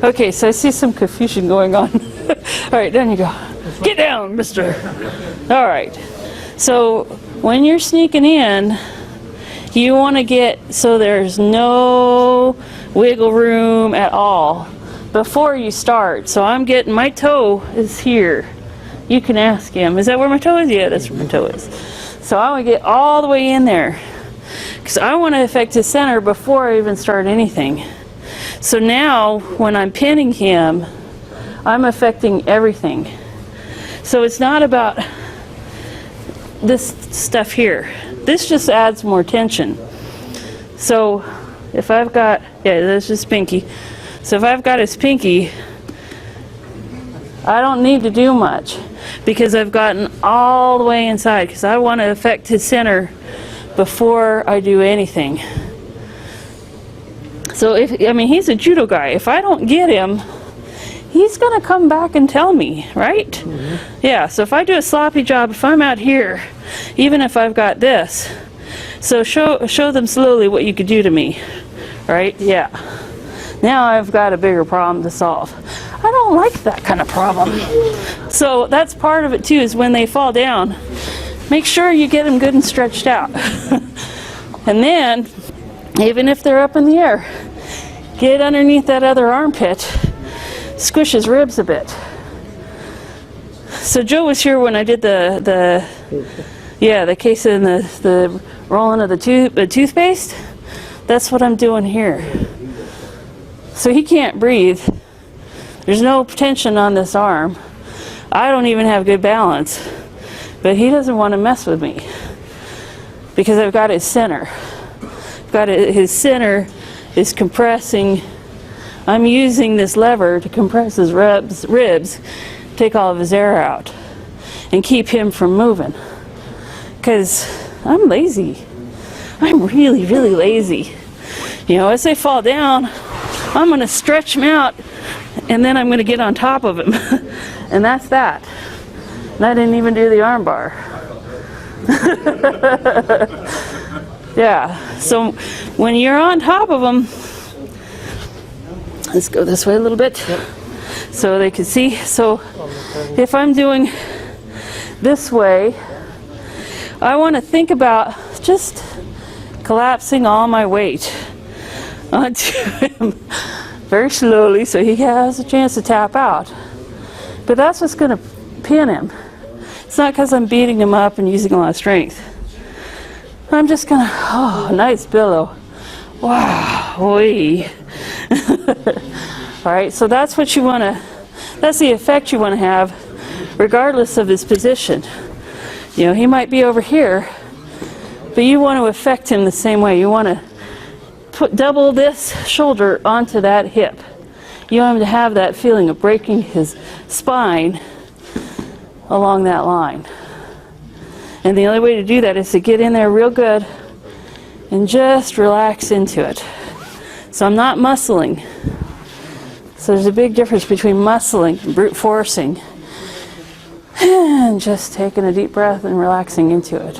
Okay, so I see some confusion going on. All right, down you go. Get down, mister. All right. So when you're sneaking in, you want to get so there's no wiggle room at all before you start. So I'm getting, my toe is here. You can ask him, is that where my toe is? Yeah, that's where my toe is. So I want to get all the way in there because I want to affect his center before I even start anything. So now when I'm pinning him, I'm affecting everything. So it's not about this stuff here. This just adds more tension. So if I've got, yeah, that's just pinky. So if I've got his pinky, I don't need to do much because I've gotten all the way inside because I want to affect his center before I do anything. So I mean, he's a judo guy. If I don't get him, he's going to come back and tell me, right? Mm-hmm. Yeah, so if I do a sloppy job, if I'm out here, even if I've got this, so show them slowly what you could do to me, right? Yeah. Now I've got a bigger problem to solve. I don't like that kind of problem. So that's part of it too, is when they fall down, make sure you get them good and stretched out. And then, even if they're up in the air, get underneath that other armpit, squish his ribs a bit. So Joe was here when I did the case and the rolling of the toothpaste. That's what I'm doing here. So he can't breathe. There's no tension on this arm. I don't even have good balance. But he doesn't want to mess with me because I've got his center. His center is compressing. I'm using this lever to compress his ribs, take all of his air out, and keep him from moving. Because I'm lazy. I'm really, really lazy. You know, as they fall down, I'm going to stretch him out, and then I'm going to get on top of him. And that's that. And I didn't even do the arm bar. Yeah, so when you're on top of them, let's go this way a little bit so they can see. So if I'm doing this way, I want to think about just collapsing all my weight onto him very slowly so he has a chance to tap out. But that's what's going to pin him. It's not because I'm beating him up and using a lot of strength. I'm just going to, oh, nice billow. Wow, wee. All right, so that's what you want to, that's the effect you want to have regardless of his position. You know, he might be over here, but you want to affect him the same way. You want to double this shoulder onto that hip. You want him to have that feeling of breaking his spine along that line. And the only way to do that is to get in there real good and just relax into it. So I'm not muscling. So there's a big difference between muscling and brute forcing and just taking a deep breath and relaxing into it.